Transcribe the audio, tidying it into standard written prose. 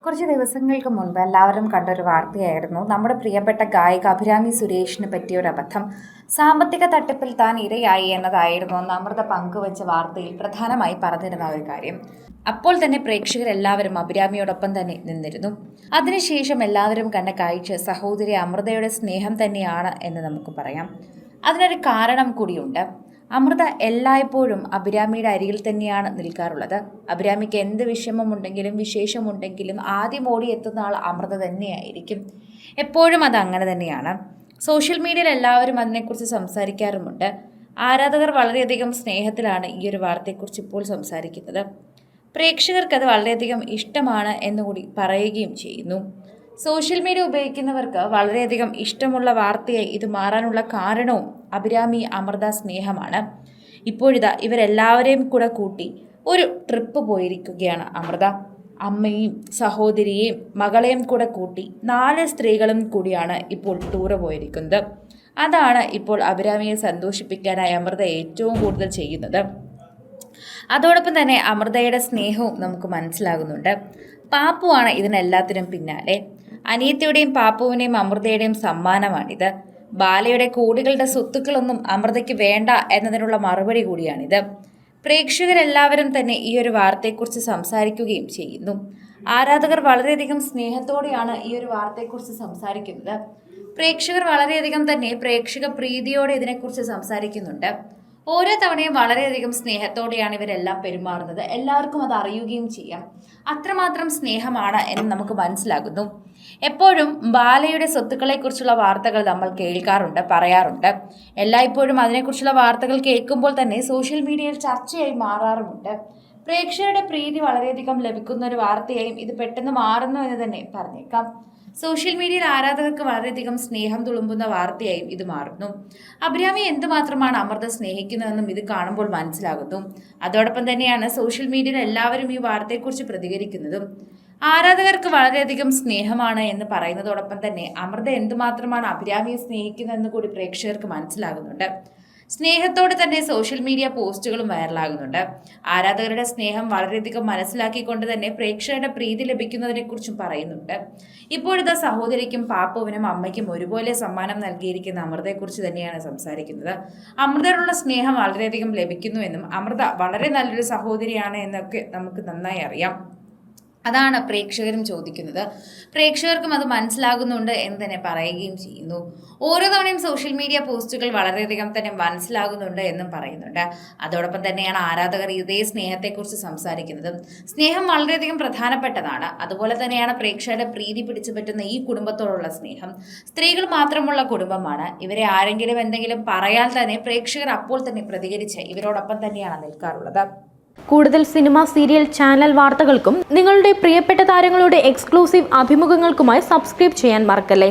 കുറച്ച് ദിവസങ്ങൾക്ക് മുൻപ് എല്ലാവരും കണ്ടൊരു വാർത്തയായിരുന്നു നമ്മുടെ പ്രിയപ്പെട്ട ഗായിക അഭിരാമി സുരേഷിന് പറ്റിയൊരു അബദ്ധം. സാമ്പത്തിക തട്ടിപ്പിൽ താൻ ഇരയായി എന്നതായിരുന്നു അന്ന് അമൃത പങ്കുവച്ച വാർത്തയിൽ പ്രധാനമായി പറഞ്ഞിരുന്ന ഒരു കാര്യം. അപ്പോൾ തന്നെ പ്രേക്ഷകരെല്ലാവരും അഭിരാമിയോടൊപ്പം തന്നെ നിന്നിരുന്നു. അതിനുശേഷം എല്ലാവരും കണ്ട കാഴ്ച സഹോദരി അമൃതയുടെ സ്നേഹം തന്നെയാണ് എന്ന് നമുക്ക് പറയാം. അതിനൊരു കാരണം കൂടിയുണ്ട്. അമൃത എല്ലായ്പ്പോഴും അഭിരാമിയുടെ അരികിൽ തന്നെയാണ് നിൽക്കാറുള്ളത്. അഭിരാമിക്ക് എന്ത് വിഷമമുണ്ടെങ്കിലും വിശേഷമുണ്ടെങ്കിലും ആദ്യം ഓടിയെത്തുന്ന ആൾ അമൃത തന്നെയായിരിക്കും. എപ്പോഴും അത് അങ്ങനെ തന്നെയാണ്. സോഷ്യൽ മീഡിയയിൽ എല്ലാവരും അതിനെക്കുറിച്ച് സംസാരിക്കാറുമുണ്ട്. ആരാധകർ വളരെയധികം സ്നേഹത്തിലാണ് ഈ ഒരു വാർത്തയെക്കുറിച്ച് ഇപ്പോൾ സംസാരിക്കുന്നത്. പ്രേക്ഷകർക്ക് അത് വളരെയധികം ഇഷ്ടമാണ് എന്നുകൂടി പറയുകയും ചെയ്യുന്നു. സോഷ്യൽ മീഡിയ ഉപയോഗിക്കുന്നവർക്ക് വളരെയധികം ഇഷ്ടമുള്ള വാർത്തയായി ഇത് മാറാനുള്ള കാരണവും അഭിരാമി അമൃത സ്നേഹമാണ്. ഇപ്പോഴിതാ ഇവരെല്ലാവരെയും കൂടെ കൂട്ടി ഒരു ട്രിപ്പ് പോയിരിക്കുകയാണ് അമൃത. അമ്മയും സഹോദരിയെയും മകളെയും കൂടെ കൂട്ടി 4 സ്ത്രീകളും കൂടിയാണ് ഇപ്പോൾ ടൂറ് പോയിരിക്കുന്നത്. അതാണ് ഇപ്പോൾ അഭിരാമിയെ സന്തോഷിപ്പിക്കാനായി അമൃത ഏറ്റവും കൂടുതൽ ചെയ്യുന്നത്. അതോടൊപ്പം തന്നെ അമൃതയുടെ സ്നേഹവും നമുക്ക് മനസ്സിലാകുന്നുണ്ട്. പാപ്പുവാണ് ഇതിനെല്ലാത്തിനും പിന്നാലെ. അനിയത്തിയുടെയും പാപ്പുവിനെയും അമൃതയുടെയും സമ്മാനമാണിത്. ബാലയുടെ കോടികളുടെ സ്വത്തുക്കളൊന്നും അമൃതയ്ക്ക് വേണ്ട എന്നതിനുള്ള മറുപടി കൂടിയാണിത്. പ്രേക്ഷകരെല്ലാവരും തന്നെ ഈ ഒരു വാർത്തയെക്കുറിച്ച് സംസാരിക്കുകയും ചെയ്യുന്നു. ആരാധകർ വളരെയധികം സ്നേഹത്തോടെയാണ് ഈ ഒരു വാർത്തയെക്കുറിച്ച് സംസാരിക്കുന്നത്. പ്രേക്ഷകർ വളരെയധികം തന്നെ പ്രേക്ഷക പ്രീതിയോടെ ഇതിനെക്കുറിച്ച് സംസാരിക്കുന്നുണ്ട്. ഓരോ തവണയും വളരെയധികം സ്നേഹത്തോടെയാണ് ഇവരെല്ലാം പെരുമാറുന്നത്. എല്ലാവർക്കും അത് അറിയുകയും ചെയ്യാം. അത്രമാത്രം സ്നേഹമാണ് എന്ന് നമുക്ക് മനസ്സിലാകുന്നു. എപ്പോഴും ബാലയുടെ സ്വത്തുക്കളെക്കുറിച്ചുള്ള വാർത്തകൾ നമ്മൾ കേൾക്കാറുണ്ട്, പറയാറുണ്ട്. എല്ലായ്പ്പോഴും അതിനെക്കുറിച്ചുള്ള വാർത്തകൾ കേൾക്കുമ്പോൾ തന്നെ സോഷ്യൽ മീഡിയയിൽ ചർച്ചയായി മാറാറുമുണ്ട്. പ്രേക്ഷകരുടെ പ്രീതി വളരെയധികം ലഭിക്കുന്ന ഒരു വാർത്തയായും ഇത് പെട്ടെന്ന് മാറുന്നു എന്ന് തന്നെ പറഞ്ഞേക്കാം. സോഷ്യൽ മീഡിയയിൽ ആരാധകർക്ക് വളരെയധികം സ്നേഹം തുളുമ്പുന്ന വാർത്തയായും ഇത് മാറുന്നു. അഭിരാമി എന്തുമാത്രമാണ് അമൃത സ്നേഹിക്കുന്നതെന്നും ഇത് കാണുമ്പോൾ മനസ്സിലാകുന്നു. അതോടൊപ്പം തന്നെയാണ് സോഷ്യൽ മീഡിയയിൽ എല്ലാവരും ഈ വാർത്തയെക്കുറിച്ച് പ്രതികരിക്കുന്നതും. ആരാധകർക്ക് വളരെയധികം സ്നേഹമാണ് എന്ന് പറയുന്നതോടൊപ്പം തന്നെ അമൃത എന്തുമാത്രമാണ് അഭിരാമിയെ സ്നേഹിക്കുന്നതെന്ന് കൂടി പ്രേക്ഷകർക്ക് മനസ്സിലാകുന്നുണ്ട്. സ്നേഹത്തോടെ തന്നെ സോഷ്യൽ മീഡിയ പോസ്റ്റുകളും വൈറലാകുന്നുണ്ട്. ആരാധകരുടെ സ്നേഹം വളരെയധികം മനസ്സിലാക്കിക്കൊണ്ട് തന്നെ പ്രേക്ഷകരുടെ പ്രീതി ലഭിക്കുന്നതിനെക്കുറിച്ചും പറയുന്നുണ്ട്. ഇപ്പോഴത്തെ സഹോദരിക്കും പാപ്പുവിനും അമ്മയ്ക്കും ഒരുപോലെ സമ്മാനം നൽകിയിരിക്കുന്ന അമൃതയെക്കുറിച്ച് തന്നെയാണ് സംസാരിക്കുന്നത്. അമൃതയോടുള്ള സ്നേഹം വളരെയധികം ലഭിക്കുന്നുവെന്നും അമൃത വളരെ നല്ലൊരു സഹോദരിയാണ് എന്നൊക്കെ നമുക്ക് നന്നായി അറിയാം. അതാണ് പ്രേക്ഷകരും ചോദിക്കുന്നത്. പ്രേക്ഷകർക്കും അത് മനസ്സിലാകുന്നുണ്ട് എന്ന് തന്നെ പറയുകയും ചെയ്യുന്നു. ഓരോ തവണയും സോഷ്യൽ മീഡിയ പോസ്റ്റുകൾ വളരെയധികം തന്നെ മനസ്സിലാകുന്നുണ്ട് എന്നും പറയുന്നുണ്ട്. അതോടൊപ്പം തന്നെയാണ് ആരാധകർ ഇതേ സ്നേഹത്തെക്കുറിച്ച് സംസാരിക്കുന്നതും. സ്നേഹം വളരെയധികം പ്രധാനപ്പെട്ടതാണ്. അതുപോലെ തന്നെയാണ് പ്രേക്ഷകരുടെ പ്രീതി പിടിച്ചു പറ്റുന്ന ഈ കുടുംബത്തോടുള്ള സ്നേഹം. സ്ത്രീകൾ മാത്രമുള്ള കുടുംബമാണ്. ഇവരെ ആരെങ്കിലും എന്തെങ്കിലും പറയാൽ തന്നെ പ്രേക്ഷകർ അപ്പോൾ തന്നെ പ്രതികരിച്ച് ഇവരോടൊപ്പം തന്നെയാണ് നിൽക്കാറുള്ളത്. കൂടുതൽ സിനിമ, സീരിയൽ, ചാനൽ വാർത്തകൾക്കും നിങ്ങളുടെ പ്രിയപ്പെട്ട താരങ്ങളുടെ എക്സ്ക്ലൂസീവ് അഭിമുഖങ്ങൾക്കുമായി സബ്സ്ക്രൈബ് ചെയ്യാൻ മറക്കല്ലേ.